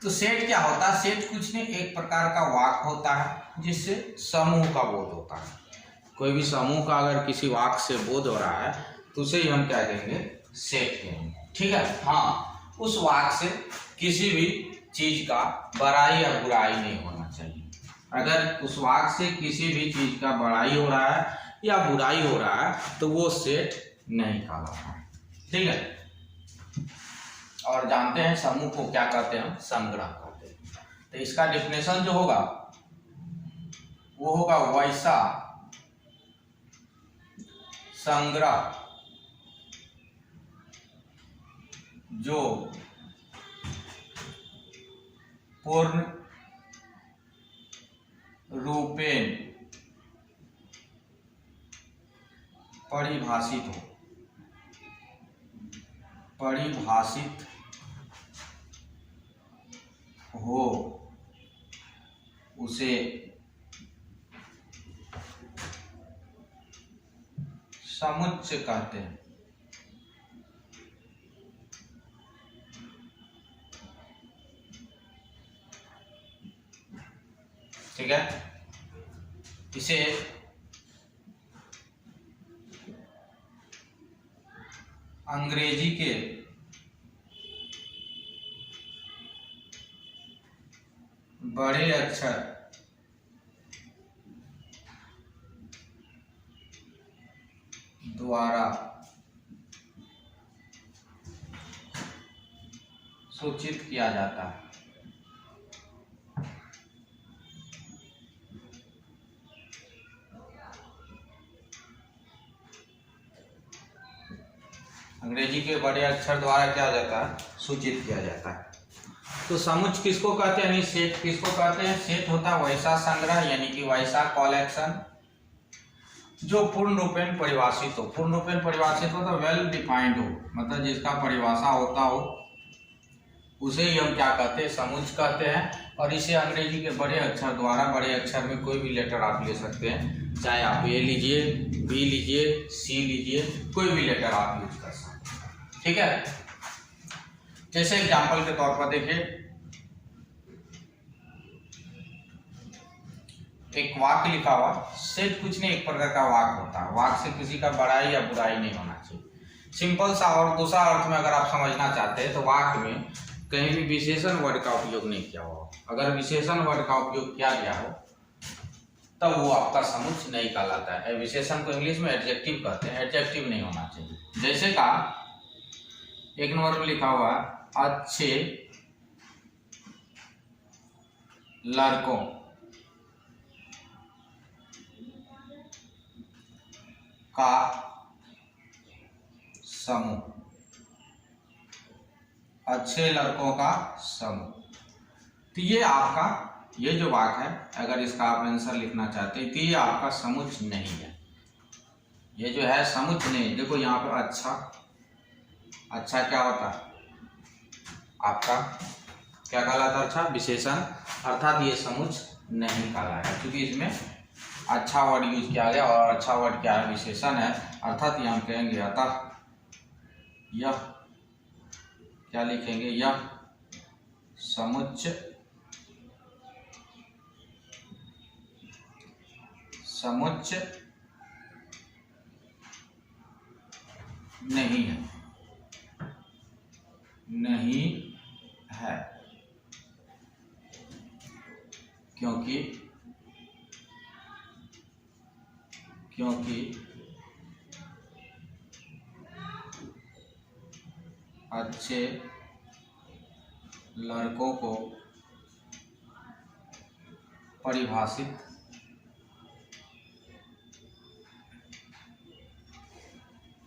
तो सेट क्या होता है? सेट कुछ नहीं, एक प्रकार का वाक्य होता है जिससे समूह का बोध होता है। कोई भी समूह का अगर किसी वाक्य से बोध हो रहा है तो उसे ही हम क्या कहेंगे? सेट कहेंगे। ठीक है। हाँ, उस वाक्य से किसी भी चीज का बड़ाई या बुराई नहीं होना चाहिए। अगर उस वाक्य से किसी भी चीज का बड़ाई हो रहा है या बुराई हो रहा है तो वो सेट नहीं कहलाता है। ठीक है। और जानते हैं समूह को क्या कहते हैं? संग्रह कहते हैं। तो इसका डिफिनेशन जो होगा वो होगा वैसा संग्रह जो पूर्ण रूपेण परिभाषित हो उसे समुच्चय कहते हैं। ठीक है। इसे अंग्रेजी के बड़े अक्षर द्वारा सूचित किया जाता है। अंग्रेजी के बड़े अक्षर द्वारा क्या जाता है? सूचित किया जाता है। तो समुच्चय किसको कहते हैं? सेट किसको कहते हैं? सेट होता है वैसा संग्रह यानी कि वैसा कलेक्शन जो पूर्ण रूपेण परिभाषित हो। पूर्ण रूपेण परिभाषित हो तो वेल डिफाइंड हो, मतलब जिसका परिभाषा होता हो उसे ही हम क्या कहते हैं? समुच्चय कहते हैं। और इसे अंग्रेजी के बड़े अक्षर द्वारा, बड़े अक्षर में कोई भी लेटर आप ले सकते हैं, चाहे आप ए लीजिए, बी लीजिए, सी लीजिए, कोई भी लेटर आप यूज कर सकते हैं। ठीक है। जैसे एग्जाम्पल के तौर पर देखिए, एक वाक्य लिखा हुआ, सेट कुछ नहीं, एक प्रकार का वाक्य होता है। वाक्य से किसी का बड़ाई या बुराई नहीं होना चाहिए। सिंपल सा। और दूसरा अर्थ में अगर आप समझना चाहते हैं तो वाक्य में कहीं भी विशेषण वर्ड का उपयोग नहीं किया हो। अगर विशेषण वर्ड का उपयोग किया गया हो तब वो आपका समुच्चय नहीं कहलाता है। विशेषण को इंग्लिश में एडजेक्टिव कहते हैं। एडजेक्टिव नहीं होना चाहिए। जैसे का एक नंबर में लिखा हुआ अच्छे लड़कों का समूह, अच्छे लड़कों का समूह। तो ये आपका, ये जो वाक्य है, अगर इसका आप आंसर लिखना चाहते हैं तो ये आपका समुच्चय नहीं है। ये जो है समुच्चय नहीं। देखो यहाँ पर अच्छा क्या होता है? आपका क्या कहलाता है? अच्छा विशेषण, अर्थात ये समुच्चय नहीं कहलाएगा क्योंकि इसमें अच्छा वर्ड यूज किया गया। और अच्छा वर्ड क्या है? विशेषण है। अर्थात ये हम कहेंगे अतः यह, क्या लिखेंगे? यह समुच्चय नहीं है क्योंकि अच्छे लड़कों को परिभाषित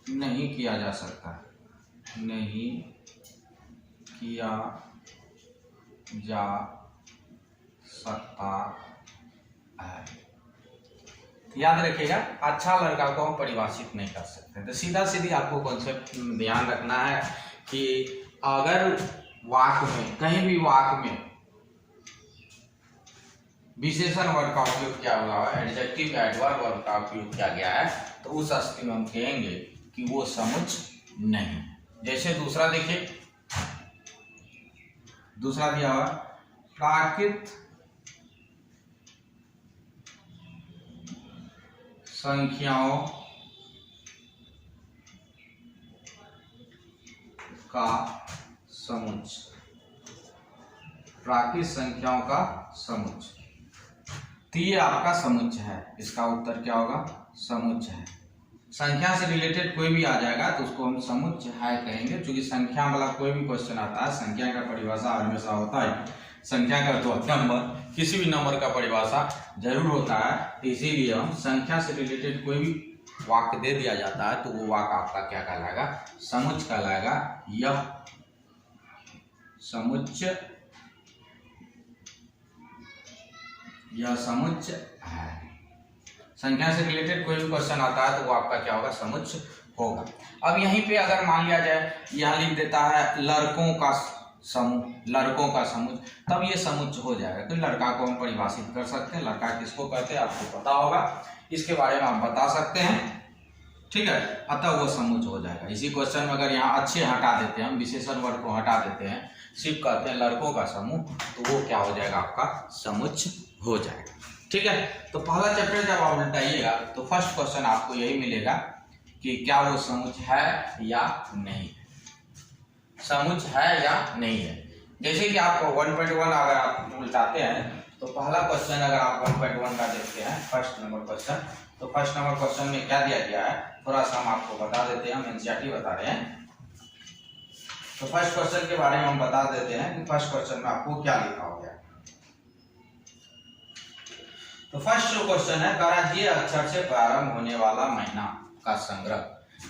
नहीं किया जा सकता है। याद रखिएगा, अच्छा लड़का को हम परिभाषित नहीं कर सकते। तो सीधा सीधी आपको कॉन्सेप्ट ध्यान रखना है कि अगर वाक्य में, कहीं भी वाक्य में विशेषण वर्ड का उपयोग किया हुआ है, एडजेक्टिव एडवर्ब वर्ड का उपयोग किया गया है, तो उस स्थिति में हम कहेंगे कि वो समुच्चय नहीं। जैसे दूसरा देखिए, दूसरा दिया हुआ प्राकृत संख्याओं का समुच्चय, प्राकृत संख्याओं का समुच्चय। तो ये आपका समुच्चय है, इसका उत्तर क्या होगा? समुच्चय है। संख्या से रिलेटेड कोई भी आ जाएगा तो उसको हम समुच्चय है कहेंगे, क्योंकि संख्या वाला कोई भी क्वेश्चन आता है, संख्या का परिभाषा हमेशा होता है, संख्या का तो नंबर, किसी भी नंबर का परिभाषा जरूर होता है। इसीलिए हम संख्या से रिलेटेड कोई भी वाक्य दे दिया जाता है तो वो वाक्य आपका क्या कहलाएगा? समुच्चय कहलाएगा। यह समुच्चय, यह समुच्चय है। संख्या से रिलेटेड कोई भी क्वेश्चन आता है तो वो आपका क्या होगा? समुच्चय होगा। अब यहीं पे अगर मान लिया जाए, यहाँ लिख देता है लड़कों का समूह, लड़कों का समूह, तब ये समुच्चय हो जाएगा। तो लड़का को हम परिभाषित कर सकते हैं, लड़का किसको कहते हैं आपको पता होगा, इसके बारे में हम बता सकते हैं, ठीक है। अतः वो समुच्चय हो जाएगा। इसी क्वेश्चन में अगर यहाँ अच्छे हटा देते हैं, हम विशेषण वर्ग को हटा देते हैं, सिर्फ कहते हैं लड़कों का समूह, तो वो क्या हो जाएगा? आपका समुच्चय हो जाएगा, ठीक है। तो पहला चैप्टर जब आप उल्टाइएगा तो फर्स्ट क्वेश्चन आपको यही मिलेगा कि क्या वो समुच्चय है या नहीं है, समुच्चय है या नहीं है। जैसे कि आप 1.1 अगर आप उल्टाते हैं तो पहला क्वेश्चन अगर आप 1.1 का देखते हैं, फर्स्ट नंबर क्वेश्चन, तो फर्स्ट नंबर क्वेश्चन में क्या दिया गया है थोड़ा सा हम आपको बता देते हैं, हम एनसीईआरटी बता रहे हैं। तो फर्स्ट क्वेश्चन के बारे में हम बता देते हैं कि फर्स्ट क्वेश्चन में आपको क्या लिखा हो गया। तो फर्स्ट जो क्वेश्चन है, करा जे अक्षर से प्रारंभ होने वाला महीना का संग्रह,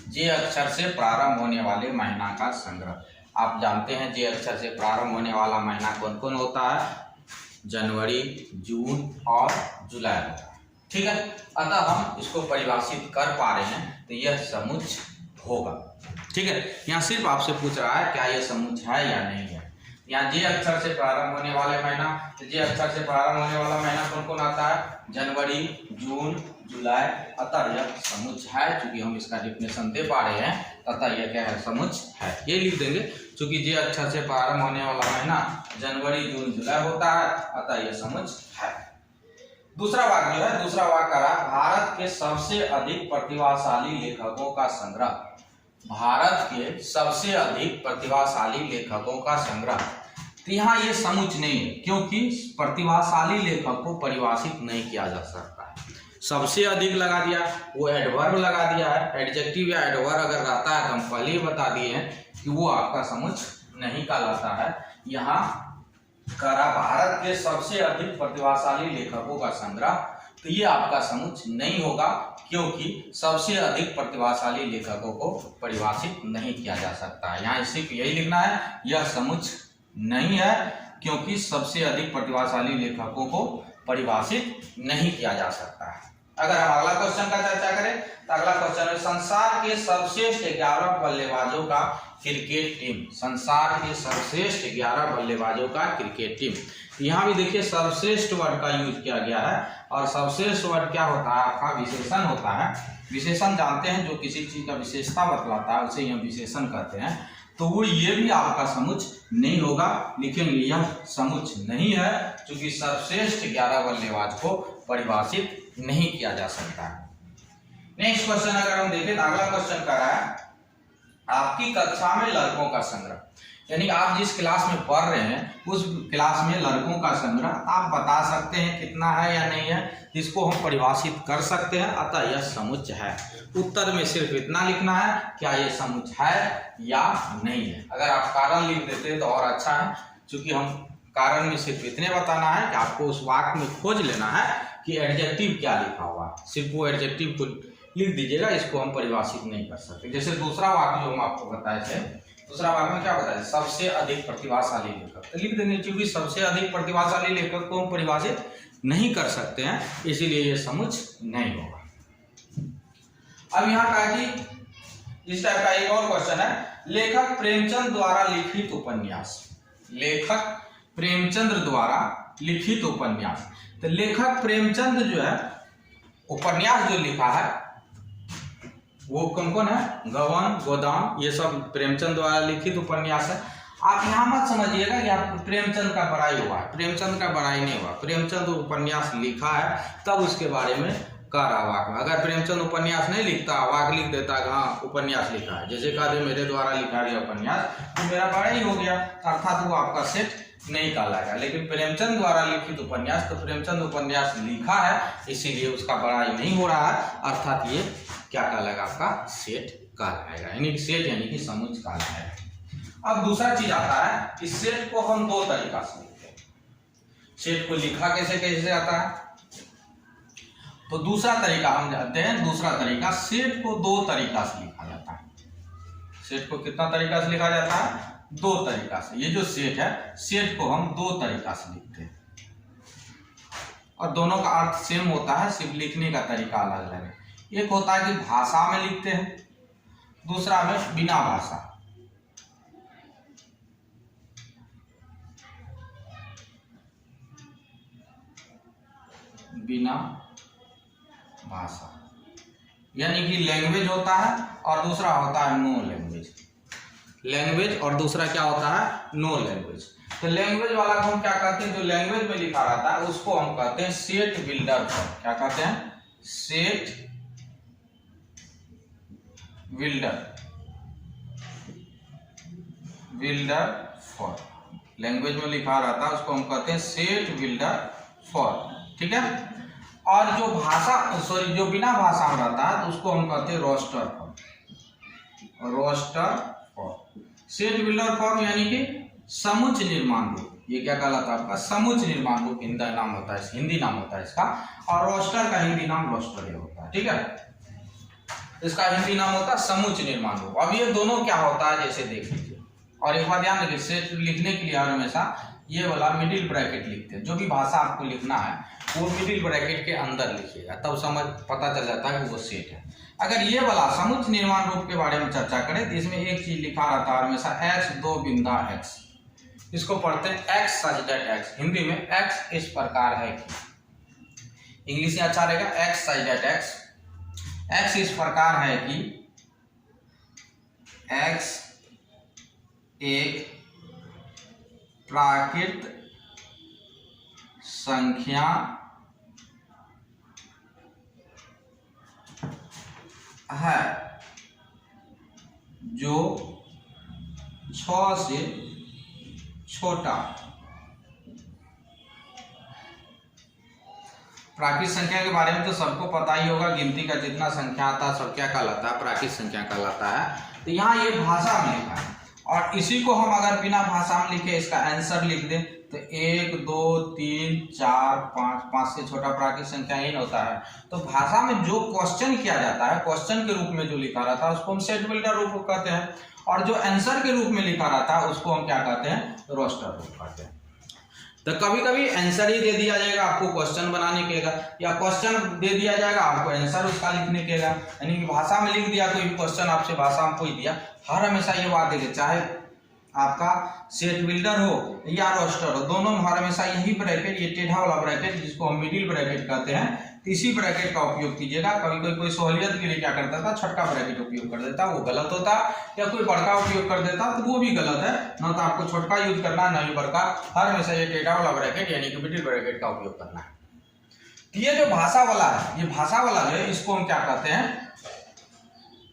जे अक्षर से प्रारंभ होने वाले महीना का संग्रह। आप जानते हैं जे अक्षर से प्रारंभ होने वाला महीना कौन कौन होता है? जनवरी, जून और जुलाई होता है, ठीक है। अतः हम इसको परिभाषित कर पा रहे हैं तो यह समुच्चय होगा, ठीक है। यहाँ सिर्फ आपसे पूछ रहा है क्या यह समुच्चय है या नहीं है। यहाँ जे अक्षर से प्रारंभ होने वाले महीना, तो जे अक्षर से प्रारंभ होने वाला महीना कौन कौन आता है? जनवरी, जून, जुलाई। अतः यह समुच्चय है, क्योंकि हम इसका डेफिनेशन दे पा रहे हैं, अतः यह क्या है? समुच्चय है। ये लिख देंगे, क्योंकि जे अक्षर से प्रारंभ होने वाला महीना जनवरी, जून, जुलाई होता है, अतः यह समुच्चय है। दूसरा वाक्य जो है, दूसरा वाक्य करा भारत के सबसे अधिक प्रतिभाशाली लेखकों का संग्रह, भारत के सबसे अधिक प्रतिभाशाली लेखकों का संग्रह। तो यहाँ ये समुच्चय नहीं है, क्योंकि प्रतिभाशाली लेखक को परिभाषित नहीं किया जा सकता है। सबसे अधिक लगा दिया, वो एडवर्ब लगा दिया है, एडजेक्टिव या एडवर्ब अगर रहता है तो हम पहले ही बता दिए हैं कि वो आपका समुच्चय नहीं कहलाता है। यहाँ करा भारत के सबसे अधिक प्रतिभाशाली लेखकों का संग्रह, तो ये आपका समुच्चय नहीं होगा, क्योंकि सबसे अधिक प्रतिभाशाली लेखकों को परिभाषित नहीं किया जा सकता है। यहाँ सिर्फ यही लिखना है, यह समुच्चय नहीं है, क्योंकि सबसे अधिक प्रतिभाशाली लेखकों को परिभाषित नहीं किया जा सकता है। अगर हम अगला क्वेश्चन का चर्चा करें तो अगला क्वेश्चन है संसार के सर्वश्रेष्ठ 11 बल्लेबाजों का क्रिकेट टीम, संसार के सर्वश्रेष्ठ 11 बल्लेबाजों का क्रिकेट टीम। यहाँ भी देखिए सर्वश्रेष्ठ वर्ड का यूज किया गया है, और सर्वश्रेष्ठ वर्ड क्या होता है? आपका विशेषण होता है। विशेषण जानते हैं, जो किसी चीज का विशेषता बतलाता है उसे हम विशेषण कहते हैं। तो वो ये भी आपका समुच्चय नहीं होगा, लिखेंगे यह समुच्चय नहीं है, क्योंकि सर्वश्रेष्ठ 11 बल्लेबाज को परिभाषित नहीं किया जा सकता है। नेक्स्ट क्वेश्चन अगर हम देखें तो अगला क्वेश्चन कर रहा है आपकी कक्षा में लड़कों का संग्रह, यानी आप जिस क्लास में पढ़ रहे हैं उस क्लास में लड़कों का संग्रह आप बता सकते हैं कितना है या नहीं है, इसको हम परिभाषित कर सकते हैं, अतः यह समुच्चय है। उत्तर में सिर्फ इतना लिखना है क्या यह समुच्चय है या नहीं है। अगर आप कारण लिख देते तो और अच्छा है, क्योंकि हम कारण में सिर्फ इतने बताना है कि आपको उस वाक्य में खोज लेना है कि एडजेक्टिव क्या लिखा हुआ, सिर्फ वो एडजेक्टिव को लिख दीजिएगा, इसको हम परिभाषित नहीं कर सकते। जैसे दूसरा वाक्य जो हम आपको बताए थे, दूसरा वाक्य में क्या बताया? सबसे अधिक प्रतिभाशाली लेखक, तो लिख देंगे, क्योंकि सबसे अधिक प्रतिभाशाली लेखक को हम परिभाषित नहीं कर सकते हैं, इसीलिए ये समुच्चय नहीं होगा। अब यहाँ का कि इस टाइप का एक और क्वेश्चन है, लेखक प्रेमचंद द्वारा लिखित उपन्यास, लेखक प्रेमचंद्र द्वारा लिखित उपन्यास। तो लेखक प्रेमचंद जो है उपन्यास जो लिखा है वो कौन कौन है? गबन, गोदान, ये सब प्रेमचंद द्वारा लिखित उपन्यास है। आप यहाँ मत समझिएगा कि आप प्रेमचंद का बड़ाई हुआ है, प्रेमचंद का बड़ाई नहीं हुआ। प्रेमचंद उपन्यास लिखा है तब उसके बारे में कह रहा वाक। अगर प्रेमचंद उपन्यास नहीं लिखता, वाक लिख देता कि हाँ उपन्यास लिखा है, जैसे कहा दे मेरे द्वारा लिखा गया उपन्यास, तो मेरा बड़ाई हो गया, अर्थात वो आपका सेट नहीं कहलाएगा। लेकिन प्रेमचंद द्वारा लिखित उपन्यास, तो प्रेमचंद उपन्यास लिखा है इसीलिए उसका बड़ाई नहीं हो रहा है, अर्थात ये क्या कहलाएगा, आपका सेट कहलाएगा, यानी सेट यानी कि समुच्चय कहलाएगा। अब दूसरा चीज आता है कि सेट को हम दो तरीका से लिखते हैं। सेट को लिखा कैसे कैसे आता है, तो दूसरा तरीका हम जानते हैं। दूसरा तरीका, सेट को दो तरीका से लिखा जाता है। सेट को कितना तरीका से लिखा जाता है, दो तरीका से। ये जो सेट है, सेट को हम दो तरीका से लिखते हैं और दोनों का अर्थ सेम होता है, सिर्फ लिखने का तरीका अलग अलग है। एक होता है कि भाषा में लिखते हैं, दूसरा में बिना भाषा। बिना भाषा यानी कि लैंग्वेज होता है और दूसरा होता है नो लैंग्वेज। लैंग्वेज और दूसरा क्या होता है, नो लैंग्वेज। तो लैंग्वेज वाला को हम क्या कहते हैं, जो लैंग्वेज में लिखा रहता है उसको हम कहते हैं सेट बिल्डर फॉर्म। क्या कहते हैं, सेट बिल्डर फॉर्म। लैंग्वेज में लिखा रहता है उसको हम कहते हैं सेट बिल्डर फॉर्म, ठीक है। और जो भाषा जो बिना भाषा में रहता है तो उसको हम कहते हैं roster form. Roster form, set builder form यानी कि समुच्चय निर्माण रूप। ये क्या कहलाता है, आपका समुच्चय निर्माण रूप हिंदी नाम होता है, हिंदी नाम होता है इसका। और रोस्टर का हिंदी नाम रोस्टर होता है, ठीक है। इसका हिंदी नाम होता है समुच्चय निर्माण रूप। अब ये दोनों क्या होता है, जैसे देख लीजिए। और एक बात ध्यान रखिए, सेट लिखने के लिए हमेशा ये वाला मिडिल ब्रैकेट लिखते हैं। जो भी भाषा आपको लिखना है वो मिडिल ब्रैकेट के अंदर लिखिएगा, तब समझ पता चल जाता है कि वो सेट है। अगर ये वाला समुच्चय निर्माण रूप के बारे में चर्चा करें तो इसमें एक चीज लिखा रहता है हमेशा, x दो बिंदा x। इसको पढ़ते हैं x such that x। Hindi में x इस प्रकार है कि, इंग्लिश में अच्छा रहेगा x such that x। x इस प्रकार है कि x एक प्राकृत संख्या है जो 6 से छोटा। प्राकृत संख्या के बारे में तो सबको पता ही होगा, गिनती का जितना संख्या आता है सब क्या कहलाता है, प्राकृत संख्या कहलाता है। तो यहाँ ये भाषा में लिखा है और इसी को हम अगर बिना भाषा में लिखे इसका आंसर लिख दें तो 1 2 3 4 5, 5 से छोटा प्राकृत संख्या ही होता है। तो भाषा में जो क्वेश्चन किया जाता है, क्वेश्चन के रूप में जो लिखा रहता है उसको हम सेट बिल्डर रूप कहते हैं, और जो आंसर के रूप में लिखा रहता है उसको हम क्या कहते हैं, रोस्टर रूप कहते हैं। तो कभी कभी आंसर ही दे दिया जाएगा आपको क्वेश्चन बनाने के लिए, या क्वेश्चन दे दिया जाएगा आपको आंसर उसका लिखने के लिए, यानी कि भाषा में लिख दिया, कोई भी क्वेश्चन आपसे भाषा में कोई दिया। हर हमेशा ये बात देखिए, चाहे आपका सेट बिल्डर हो या रोस्टर हो, दोनों में हर हमेशा यही ब्रैकेट, ये टेढ़ा वाला ब्रैकेट जिसको हम मिडिल ब्रैकेट कहते हैं, इसी ब्रैकेट का उपयोग कीजिएगा। कभी कोई सहूलियत के लिए क्या करता था, छोटा ब्रैकेट उपयोग कर देता, वो गलत होता, या कोई बड़का उपयोग कर देता तो वो भी गलत है। ना तो आपको छोटका यूज करना है, ना ही बड़का, हर हमेशा ये टेढ़ा वाला ब्रैकेट यानी कि मिडिल ब्रैकेट का उपयोग करना है। ये जो भाषा वाला है, ये भाषा वाला जो है इसको हम क्या कहते हैं,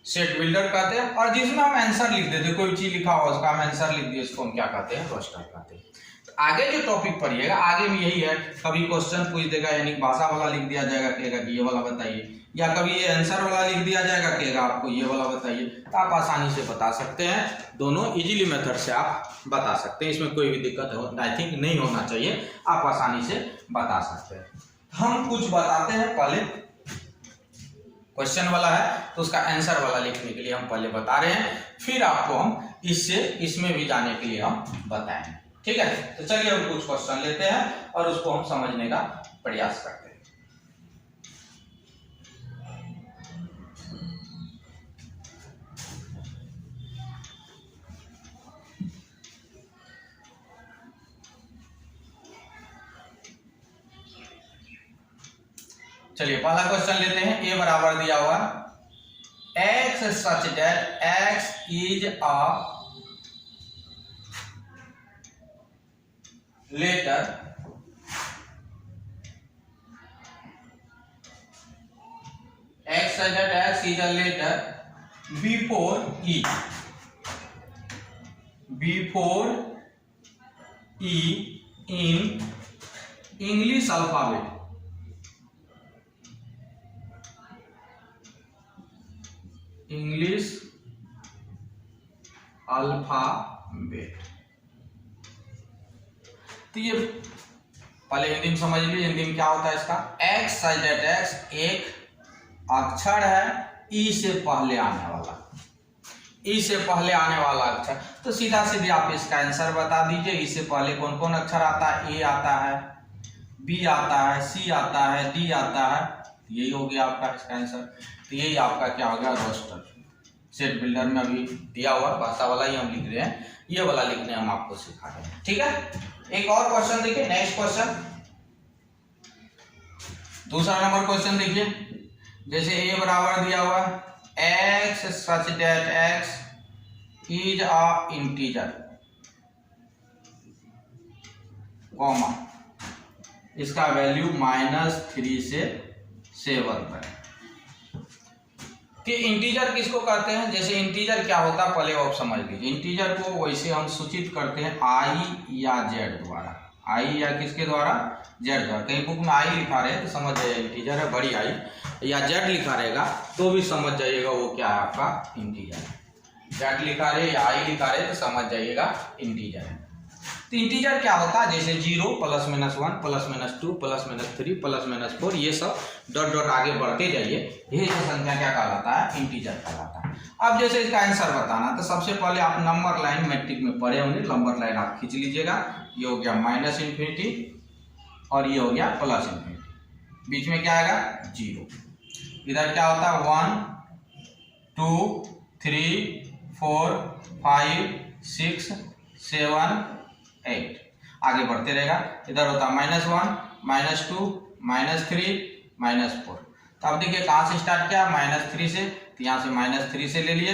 सेट बिल्डर कहते हैं। और जिसमें हम आंसर लिख देते, कोई चीज लिखा हो उसका हम आंसर लिख दिए, उसको हम क्या कहते हैं, रोस्टर कहते हैं। तो आगे जो टॉपिक पढ़िएगा, आगे में यही है, कभी क्वेश्चन पूछ देगा यानी भाषा वाला लिख दिया जाएगा, कहेगा कि ये वाला बताइए, या कभी ये आंसर वाला लिख दिया जाएगा, कहेगा आपको ये वाला बताइए। तो आप आसानी से बता सकते हैं, दोनों इजीली मेथड से आप बता सकते हैं, इसमें कोई भी दिक्कत आई थिंक नहीं होना चाहिए, आप आसानी से बता सकते हैं। हम कुछ बताते हैं, पहले क्वेश्चन वाला है तो उसका आंसर वाला लिखने के लिए हम पहले बता रहे हैं, फिर आपको हम इसमें भी जाने के लिए हम बताएंगे, ठीक है। तो चलिए हम कुछ क्वेश्चन लेते हैं और उसको हम समझने का प्रयास करते हैं। चलिए पहला क्वेश्चन लेते हैं। ए बराबर दिया हुआ x such that x is a letter x such that x is a letter before E. Before E in English alphabet. English alphabet. तो ये पहले हिंदी में समझ लीजिए, हिंदी में क्या होता है इसका। एक्स सच दैट एक्स एक अक्षर है ई से पहले आने वाला, ई से पहले आने वाला अक्षर। तो सीधा सीधे आप इसका आंसर बता दीजिए। ई से पहले कौन कौन अक्षर आता है? ए आता है, बी आता है, सी आता है, डी आता है। यही हो गया आपका इसका आंसर। तो यही आपका क्या हो गया? रोस्टर। सेट बिल्डर में अभी दिया हुआ भाषा वाला ही हम लिख रहे हैं, ये वाला लिखने हम आपको सिखा रहे हैं। ठीक है, एक और क्वेश्चन देखिए, नेक्स्ट क्वेश्चन, दूसरा नंबर क्वेश्चन देखिए। जैसे ए बराबर दिया हुआ x such that x is a integer, comma इसका वैल्यू -3 से 7 तक। कि इंटीजर किसको कहते हैं? जैसे इंटीजर क्या होता है पहले आप समझ लीजिए। इंटीजर को वैसे हम सूचित करते हैं आई या जेड द्वारा। आई या किसके द्वारा? जेड द्वारा। कहीं बुक में आई लिखा रहे तो समझ जाइए इंटीजर है बड़ी आई, या जेड लिखा रहेगा तो भी समझ जाइएगा वो क्या है आपका इंटीजर है। जेड लिखा रहे या आई लिखा रहे तो समझ जाइएगा इंटीजर है। तो इंटीजर क्या होता है? जैसे 0 +-1 +-2 +-3 +-4 ये सब डॉट डॉट आगे बढ़ते जाइए, ये संख्या क्या कहलाता है? इंटीजर कहलाता है। अब जैसे इसका आंसर बताना तो सबसे पहले आप नंबर लाइन मैट्रिक में पढ़े होंगे, नंबर लाइन आप खींच लीजिएगा। ये हो गया -∞ और ये हो गया +∞, बीच में क्या आएगा? 0। इधर क्या होता है? 1 2 3 4 5 6 7 8 आगे बढ़ते रहेगा। इधर होता है -1 -2 -3 -4। तो अब देखिए कहाँ से स्टार्ट किया? -3 से, तो यहाँ से -3 से ले लिए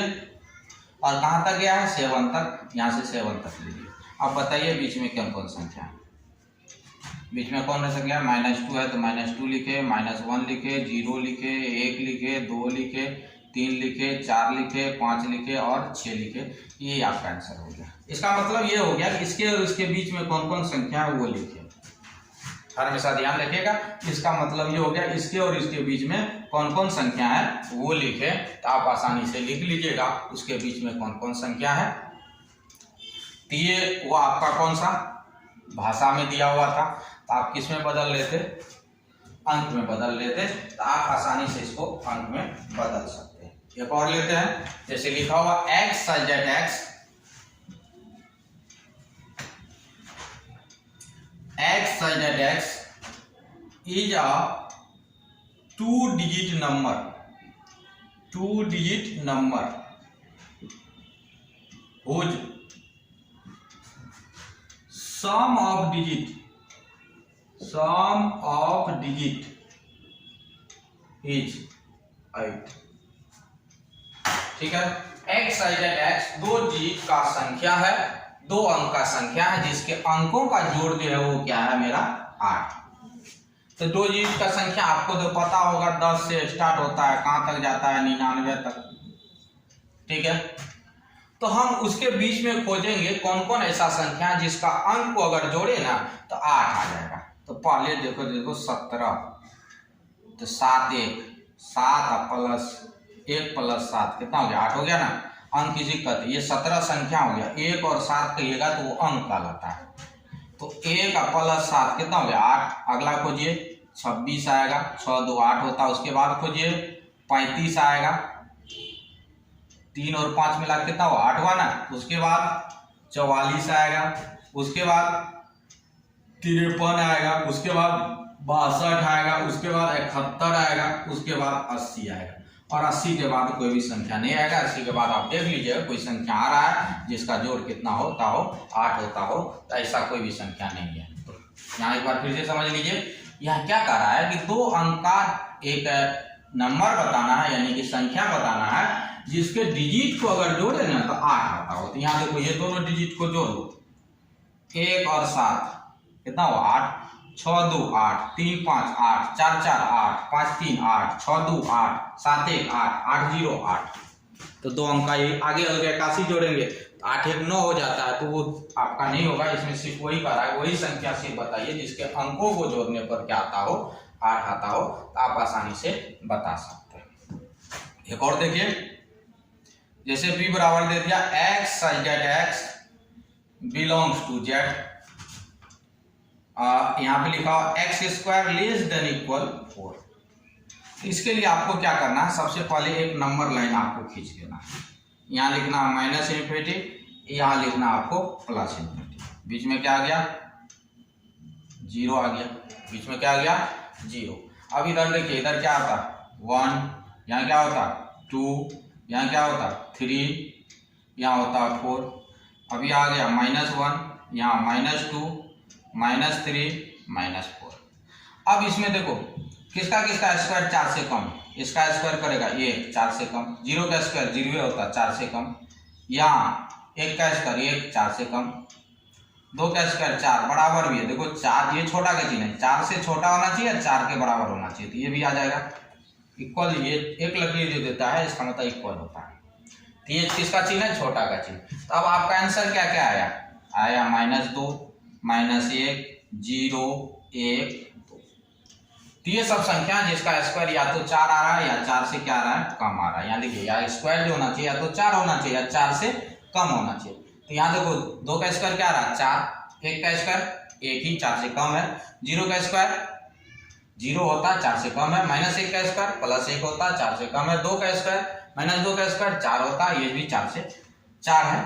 और कहाँ तक गया है? 7 तक, यहाँ से 7 तक ले लिए। अब बताइए बीच में कौन कौन संख्या है? बीच में कौन रह गया? -2 है तो -2 लिखे, -1 लिखे, 0 लिखे, 1 लिखे, 2 लिखे, 3 लिखे, 4 लिखे, 5 लिखे और 6 लिखे। ये आपका आंसर हो गया। इसका मतलब ये हो गया कि इसके और इसके बीच में कौन कौन संख्या है वो लिखे। हर हमेशा ध्यान रखिएगा, इसका मतलब ये हो गया इसके और इसके बीच में कौन कौन संख्या है वो लिखे। तो आप आसानी से लिख लीजिएगा उसके बीच में कौन कौन संख्या है। तो ये वो आपका कौन सा भाषा में दिया हुआ था, तो आप किस में बदल लेते? अंक में बदल लेते। तो आप आसानी से इसको अंक में बदल सकते हैं। एक और लेते हैं, जैसे लिखा हुआ x such that x such that x is a 2-digit number, 2-digit number whose sum of digit is 8। ठीक है, x such that x 2 digit का संख्या है, 2 अंक का संख्या है जिसके अंकों का जोड़ जो है वो क्या है मेरा 8। तो 2 डिजिट का संख्या आपको तो पता होगा 10 से स्टार्ट होता है, कहां तक जाता है? 99 तक। ठीक है, तो हम उसके बीच में खोजेंगे कौन कौन ऐसा संख्या है जिसका अंक को अगर जोड़े ना तो 8 आ जाएगा। तो पहले देखो 17, तो 7 प्लस 1 प्लस 7 कितना हो गया? 8 हो गया ना। अंक की दिक्कत, ये 17 संख्या हो गया। 1 और 7 कहिएगा तो वो अंक कहलाता है। तो 1 प्लस 7 कितना हो गया? 8। अगला खोजिए 26 आएगा, 6 2 8 होता है। उसके बाद खोजिए 35 आएगा, 3 और 5 मिला कितना हुआ? 8 हुआ ना। उसके बाद 44 आएगा, उसके बाद 53 आएगा, उसके बाद 62 आएगा, उसके बाद 71 आएगा, उसके बाद 80 आएगा। और 80 के बाद कोई भी संख्या नहीं आएगा। 80 के बाद आप देख लीजिएगा कोई संख्या आ रहा है जिसका जोड़ कितना होता हो? 8 होता हो। तो ऐसा कोई भी संख्या नहीं है। तो यहाँ एक बार फिर से समझ लीजिए, यहाँ क्या कह रहा है कि 2 अंक का एक नंबर बताना है, यानी कि संख्या बताना है जिसके डिजिट को अगर जोड़े ना तो 8 आता हो। तो यहाँ देखो ये दोनों डिजिट को जोड़ लो, 1 और 7, कितना हुआ 8, 6 2 8, 3 5 8, 4 4 8, 5 3 8, 6 2 8, 7 1 8, 8 0 8। तो 2 अंक का ये आगे अलग 81 जोड़ेंगे, 8 1 9 हो जाता है, तो वो आपका नहीं होगा। इसमें सिर्फ वही कर रहा है, वही संख्या सिर्फ बताइए जिसके अंकों को जोड़ने पर क्या आता हो, 8 आता हो, तो आप आसानी से बता सकते हैं। एक और देखिए, जैसे b बराबर दे दिया x such that x belongs to z, यहाँ पे लिखा x square less than equal 4। इसके लिए आपको क्या करना है, सबसे पहले एक नंबर लाइन आपको खींच देना है। यहाँ लिखना माइनस इन्फिनिटी, यहाँ लिखना आपको प्लस इन्फिनिटी। बीच में क्या आ गया, 0 आ गया। बीच में क्या आ गया, 0। अब इधर देखिए, इधर क्या होता 1, यहाँ क्या होता 2, यहाँ क्या होता 3, यहाँ होता 4। अभी आ गया -1, यहाँ -2, -3, -4। अब इसमें देखो किसका किसका स्क्वायर 4 से कम, इसका स्क्वायर करेगा 1 4 से कम, 0 का स्क्वायर 0 होता 4 से कम, यहाँ 1 का स्क्वायर 1 4 से कम, 2 का स्क्वायर 4 बराबर भी है। देखो 4 ये छोटा का चिन्ह है, 4 से छोटा होना चाहिए, 4 के बराबर होना चाहिए, तो ये भी आ जाएगा इक्वल। ये एक लकीर जो देता है इसका मतलब इक्वल होता है, तो ये किसका चिन्ह है, छोटा का चिन्ह। तो अब आपका आंसर क्या क्या आया, आया -2, -1, 0, 1, 2। तो ये सब संख्या जिसका स्क्वायर या तो 4 आ रहा है या 4 से क्या आ रहा है, कम आ रहा है। यहाँ देखिए, या स्क्वायर जो होना चाहिए या तो 4 होना चाहिए या 4 से कम होना चाहिए। तो यहाँ देखो 2 का स्क्वायर क्या आ रहा है 4, 1 का स्क्वायर 1 ही 4 से कम है, 0 का स्क्वायर 0 होता 4 से कम है, -1 का स्क्वायर +1 होता 4 से कम है, 2 का स्क्वायर -2 का स्क्वायर 4 होता, ये भी 4 से 4 है।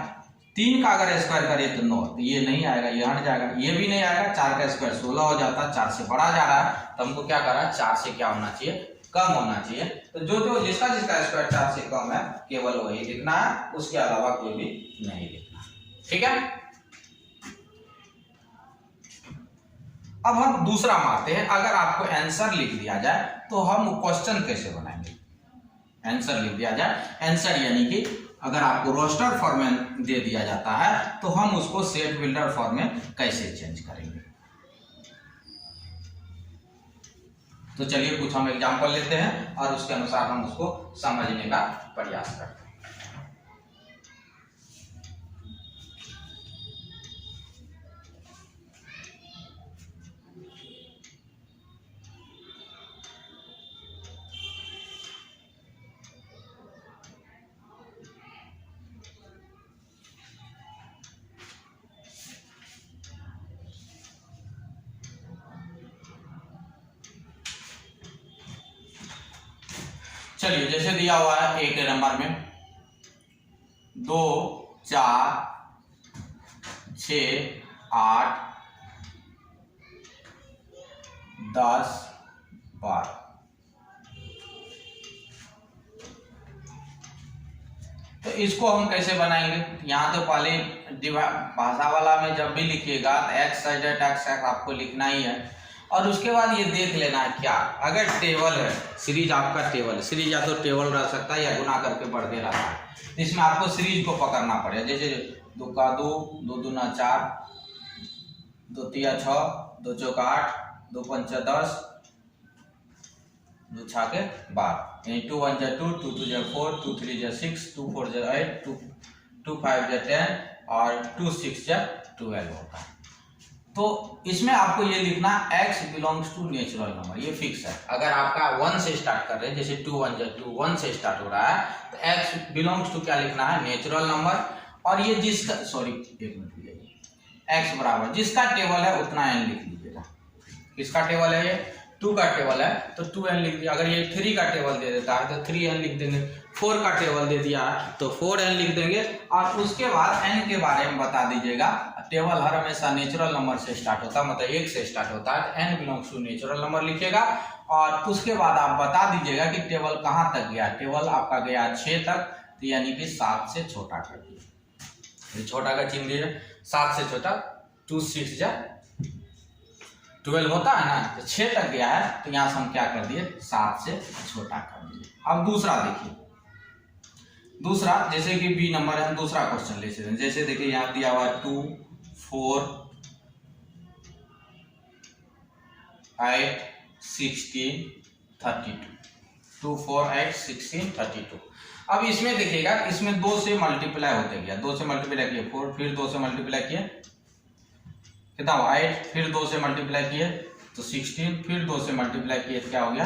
3 का अगर स्क्वायर करें तो 9, तो ये नहीं आएगा, ये हट जाएगा, ये भी नहीं आएगा। 4 का स्क्वायर 16 हो जाता, 4 से बड़ा जा रहा है, तो हमको क्या करना है, 4 से क्या होना चाहिए, कम होना चाहिए। तो जो जिसका स्क्वायर 4 से कम है केवल वही लिखना है, उसके अलावा कोई भी नहीं लिखना। ठीक है, अब हम दूसरा मानते हैं। अगर आपको आंसर लिख दिया जाए तो हम क्वेश्चन कैसे बनाएंगे, आंसर लिख दिया जाए, आंसर यानी कि अगर आपको रोस्टर फॉर्म में दे दिया जाता है तो हम उसको सेट बिल्डर फॉर्म में कैसे चेंज करेंगे। तो चलिए कुछ हम एग्जांपल लेते हैं और उसके अनुसार हम उसको समझने का प्रयास करते हैं। चलिए, जैसे दिया हुआ है एक नंबर में 2 4 6 8 10 12। तो इसको हम कैसे बनाएंगे, यहाँ तो पहले भाषा वाला में जब भी लिखिएगा x x आपको लिखना ही है, और उसके बाद ये देख लेना है क्या, अगर टेबल है, सीरीज आपका टेबल है, सीरीज या तो टेबल रह सकता है या गुना करके बढ़ते रहता है, इसमें आपको सीरीज को पकड़ना पड़ेगा। जैसे 2 का 2, 2 दूना 4, 2 तिया 6, 2 चौका 8, 2 पंचा 10, 2 छाके 12, यानी 2 1 जा 2, 2 2 जा 4, 2 3 जा 6, 2 4 जा 8, 2 5 जा 10 और 2 6 जा 12 होता है। तो इसमें आपको ये लिखना x belongs to natural number, ये फिक्स है। अगर आपका 1 से स्टार्ट कर रहे हैं, जैसे 2 1 जा 2, 1 से स्टार्ट हो रहा है, तो x बिलोंग्स टू क्या लिखना है, नेचुरल नंबर। और ये जिसका, सॉरी एक मिनट लीजिए, x बराबर जिसका टेबल है उतना n लिख लीजिएगा। किसका टेबल है, ये 2 का टेबल है तो 2n लिख दिया। अगर ये 3 का टेबल दे देता है तो 3n लिख देंगे, 4 का टेबल दे दिया है तो 4n लिख देंगे, और उसके बाद n के बारे में बता दीजिएगा। टेबल हर हमेशा नेचुरल नंबर से स्टार्ट होता है, मतलब 1 से स्टार्ट होता है, तो n belongs to natural number लिखिएगा। और उसके बाद आप बता दीजिएगा कि टेबल कहाँ तक गया, टेबल आपका गया 6 तक, तो यानी कि 7 से छोटा कर दिए, छोटा का चिन्ह दिए, 7 से छोटा, 2 6 जा 12 होता है ना, तो 6 तक गया है, तो यहाँ से हम क्या कर दिए, 7 से छोटा कर दिए। अब दूसरा देखिए, दूसरा जैसे कि बी नंबर है, हम दूसरा क्वेश्चन ले सकते हैं। जैसे देखिए यहाँ दिया हुआ 2 4 8 16 32, 2 4 8 16 32। अब इसमें देखिएगा, इसमें 2 से मल्टीप्लाई होते गया, 2 से मल्टीप्लाई किए 4, फिर 2 से मल्टीप्लाई किए कितना हुआ 8, फिर 2 से मल्टीप्लाई किए तो 16, फिर 2 से मल्टीप्लाई किए तो क्या हो गया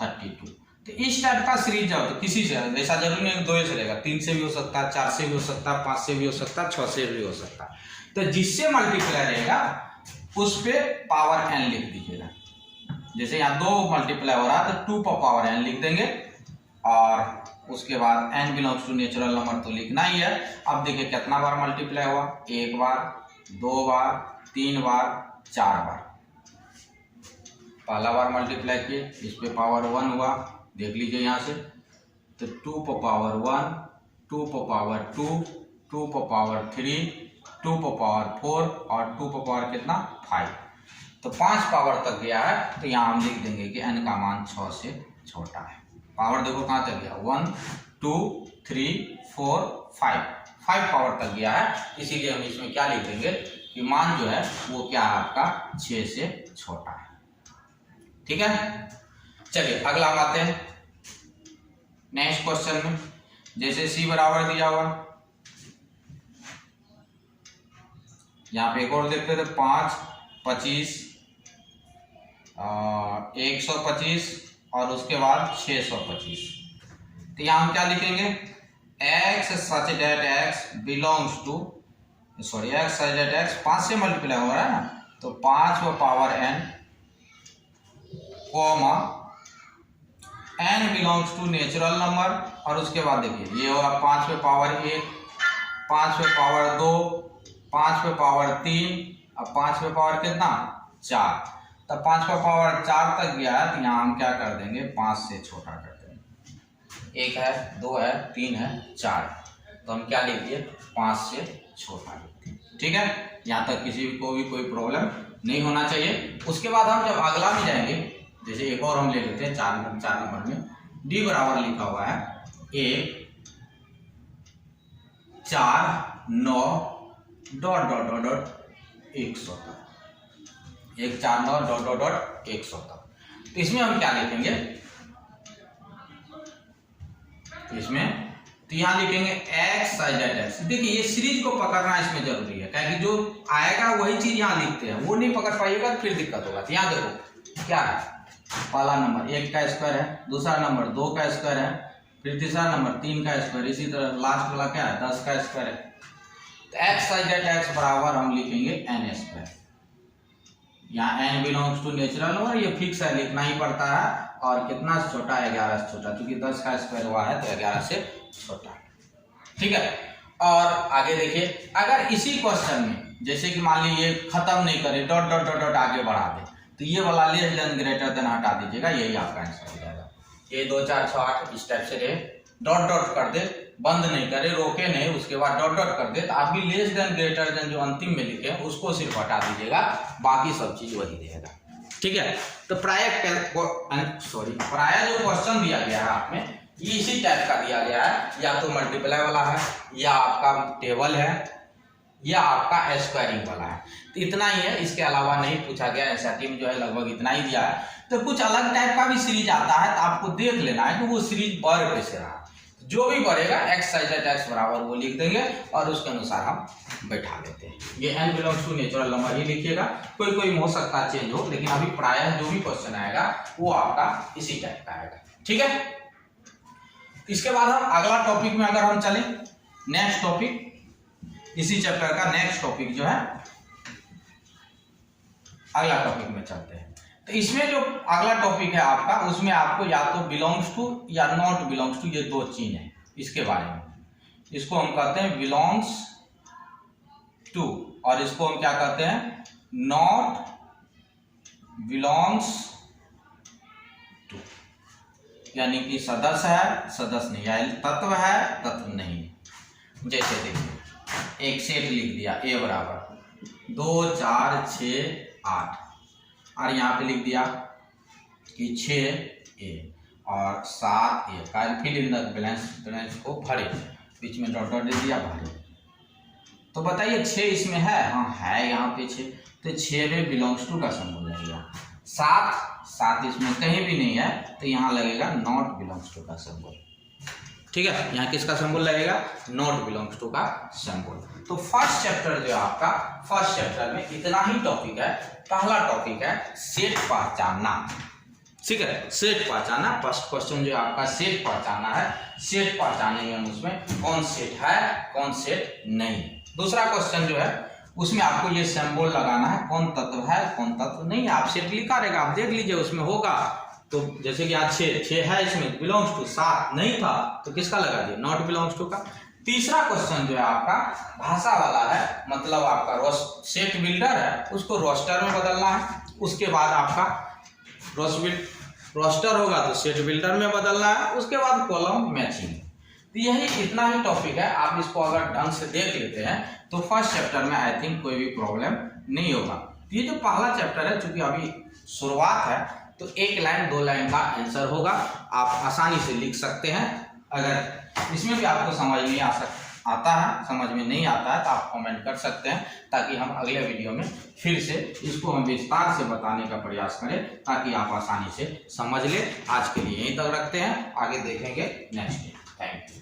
32। तो इस टाइप का सीरीज जाओ तो किसी से, ऐसा जरूरी नहीं 2 से रहेगा, 3 से भी हो सकता है, 4 से भी हो सकता है, 5 से भी हो सकता है, 6 से भी हो सकता है। तो जिससे मल्टीप्लाई रहेगा उस पे पावर n लिख दीजिएगा। जैसे यहाँ 2 मल्टीप्लाई हो रहा है तो 2 पर पावर n लिख देंगे, और उसके बाद n belongs to natural number तो लिखना ही है। अब देखिए कितना बार मल्टीप्लाई हुआ, 1 बार, 2 बार, 3 बार, 4 बार। पहला बार मल्टीप्लाई किए, इस पे पावर 1 हुआ, देख लीजिए यहाँ से, तो 2 पर पावर 1, 2 पर पावर 2, 2 पर पावर 3, 2 पर पावर 4 और 2 पर पावर कितना 5। तो 5 पावर तक गया है, तो यहाँ हम लिख देंगे कि n का मान 6 से छोटा है। पावर देखो कहाँ तक गया, 1 2 3 4 5 पावर तक गया है, इसीलिए हम इसमें क्या लिख देंगे कि मान जो है वो क्या है आपका 6 से छोटा है। ठीक है, चलिए अगला हम आते हैं नेक्स्ट क्वेश्चन में। जैसे c बराबर दिया हुआ, यहाँ पे एक और देखते थे 5 25 125 और उसके बाद 625। तो यहाँ हम क्या लिखेंगे, x such that x belongs to, sorry x such that x 5 से मल्टीप्लाई हो रहा है ना, तो 5 पर power n comma n belongs to natural number, और उसके बाद देखिए ये होगा 5 पे पावर 1, 5 पे पावर 2, 5 पे पावर 3, अब 5 पे पावर कितना 4। तब 5 पे पावर 4 तक गया है, तो यहाँ हम क्या कर देंगे 5 से छोटा कर देंगे। 1 है, 2 है, 3 है, 4 है, तो हम क्या लिख दिए 5 से छोटा लिख दिए। ठीक है, यहाँ तक किसी को भी कोई प्रॉब्लम नहीं होना चाहिए। उसके बाद हम जब अगला में जाएंगे, जैसे एक और हम ले लेते हैं 4 नंबर में, d बराबर लिखा हुआ है 1 4 9 डॉट डॉट डॉट डॉट 100 तक, 1 4 9 डॉट डॉट डॉट 100 तक। तो इसमें हम क्या लिखेंगे, इसमें तो यहाँ लिखेंगे x साइज x। देखिए ये सीरीज को पकड़ना इसमें जरूरी है, क्योंकि जो आएगा वही चीज यहाँ लिखते हैं, वो नहीं पकड़ पाइएगा तो फिर दिक्कत होगा। तो यहाँ देखो क्या है, पहला नंबर 1 का स्क्वायर है, दूसरा नंबर 2 का स्क्वायर है, फिर तीसरा नंबर 3 का स्क्वायर, इसी तरह लास्ट वाला क्या है 10 का स्क्वायर है। तो x साइज x बराबर हम लिखेंगे n स्क्वायर। यहाँ n belongs to natural number, ये फिक्स है, लिखना ही पड़ता है। और कितना छोटा है 11 से छोटा, क्योंकि 10 का स्क्वायर हुआ है तो 11 से छोटा। ठीक है, और आगे देखिए, अगर इसी क्वेश्चन में जैसे कि मान लीजिए खत्म नहीं करे, डॉट डॉट डॉट डॉट आगे बढ़ा दे, तो ये वाला लेस देन ग्रेटर देन हटा दीजिएगा, यही आपका आंसर हो जाएगा। ये 2 4 6 8 इस टाइप से रहे, डॉट डॉट कर दे, बंद नहीं करे, रोके नहीं, उसके बाद डॉट डॉट कर दे, तो आप भी लेस देन ग्रेटर देन जो अंतिम में लिखे हैं उसको सिर्फ हटा दीजिएगा, बाकी सब चीज वही रहेगा। ठीक है, तो प्राय जो क्वेश्चन दिया गया है आप में, ये इसी टाइप का दिया गया है, या तो मल्टीप्लाई वाला है, या आपका टेबल है, या आपका स्क्वायरिंग वाला है। तो इतना ही है, इसके अलावा नहीं पूछा गया। एसआईटी में जो है लगभग इतना ही दिया है। तो कुछ अलग टाइप का भी सीरीज आता है, तो आपको देख लेना है कि वो सीरीज बढ़ कैसे रहा। जो भी बढ़ेगा x साइज x बराबर वो लिख देंगे, और उसके अनुसार हम बैठा लेते हैं। ये n belongs to natural number ही लिखिएगा, कोई कोई हो सकता है चेंज हो, लेकिन अभी प्रायः जो भी क्वेश्चन आएगा वो आपका इसी टाइप का आएगा। ठीक है, इसके बाद हम अगला टॉपिक में अगर हम चलें, नेक्स्ट टॉपिक, इसी चैप्टर का नेक्स्ट टॉपिक जो है, अगला टॉपिक में चलते हैं। तो इसमें जो अगला टॉपिक है आपका, उसमें आपको या तो बिलोंग्स टू या नॉट बिलोंग्स टू, ये 2 चीज है इसके बारे में। इसको हम कहते हैं बिलोंग्स टू, और इसको हम क्या कहते हैं नॉट बिलोंग्स टू, यानी कि सदस्य है सदस्य नहीं है, तत्व है तत्व नहीं। जैसे देखिए एक सेट लिख दिया A बराबर 2 4 6 8, और यहाँ पे लिख दिया कि 6A और 7A का फिल इन द बैलेंस को भरे, बीच में डॉट डॉट दे दिया भरे। तो बताइए 6 इसमें है, हाँ है यहाँ पे 6, तो 6 में बिलोंग्स टू का सिंबल लगेगा। 7 इसमें कहीं भी नहीं है तो यहाँ लगेगा नॉट बिलोंग्स टू का सिंबल। ठीक है, यहाँ किसका सिंबल लगेगा? नॉट बिलोंग्स टू का सिंबल। तो फर्स्ट चैप्टर जो है आपका, फर्स्ट चैप्टर में इतना ही टॉपिक है। पहला टॉपिक है सेट पहचानना। ठीक है, सेट पहचानना। फर्स्ट क्वेश्चन जो है आपका सेट पहचानना है। सेट पहचानेंगे हम उसमें कौन सेट है कौन सेट नहीं। दूसरा क्वेश्चन जो है उसमें आपको ये सिंबल लगाना है, कौन तत्व है कौन तत्व नहीं है। आप सेट लिखा रहेगा, आप देख लीजिए उसमें होगा। तो जैसे कि आज 6 है, इसमें बिलोंग्स टू 7 नहीं था तो किसका लगा दिया? नॉट बिलोंग्स टू का। तीसरा क्वेश्चन जो है आपका भाषा वाला है, मतलब आपका सेट बिल्डर है उसको रोस्टर में बदलना है। उसके बाद आपका रोस्टर होगा तो सेट बिल्डर में बदलना है। उसके बाद कॉलम मैचिंग। तो यही इतना ही टॉपिक है। आप इसको अगर ढंग से देख लेते हैं तो फर्स्ट चैप्टर में आई थिंक कोई भी प्रॉब्लम नहीं होगा। ये जो पहला चैप्टर है, चूंकि अभी शुरुआत है तो 1 लाइन 2 लाइन का आंसर होगा, आप आसानी से लिख सकते हैं। अगर इसमें भी आपको समझ नहीं आता है, समझ में नहीं आता है तो आप कमेंट कर सकते हैं, ताकि हम अगले वीडियो में फिर से इसको हम विस्तार से बताने का प्रयास करें ताकि आप आसानी से समझ लें। आज के लिए यहीं तक रखते हैं, आगे देखेंगे नेक्स्ट डे। Thank you.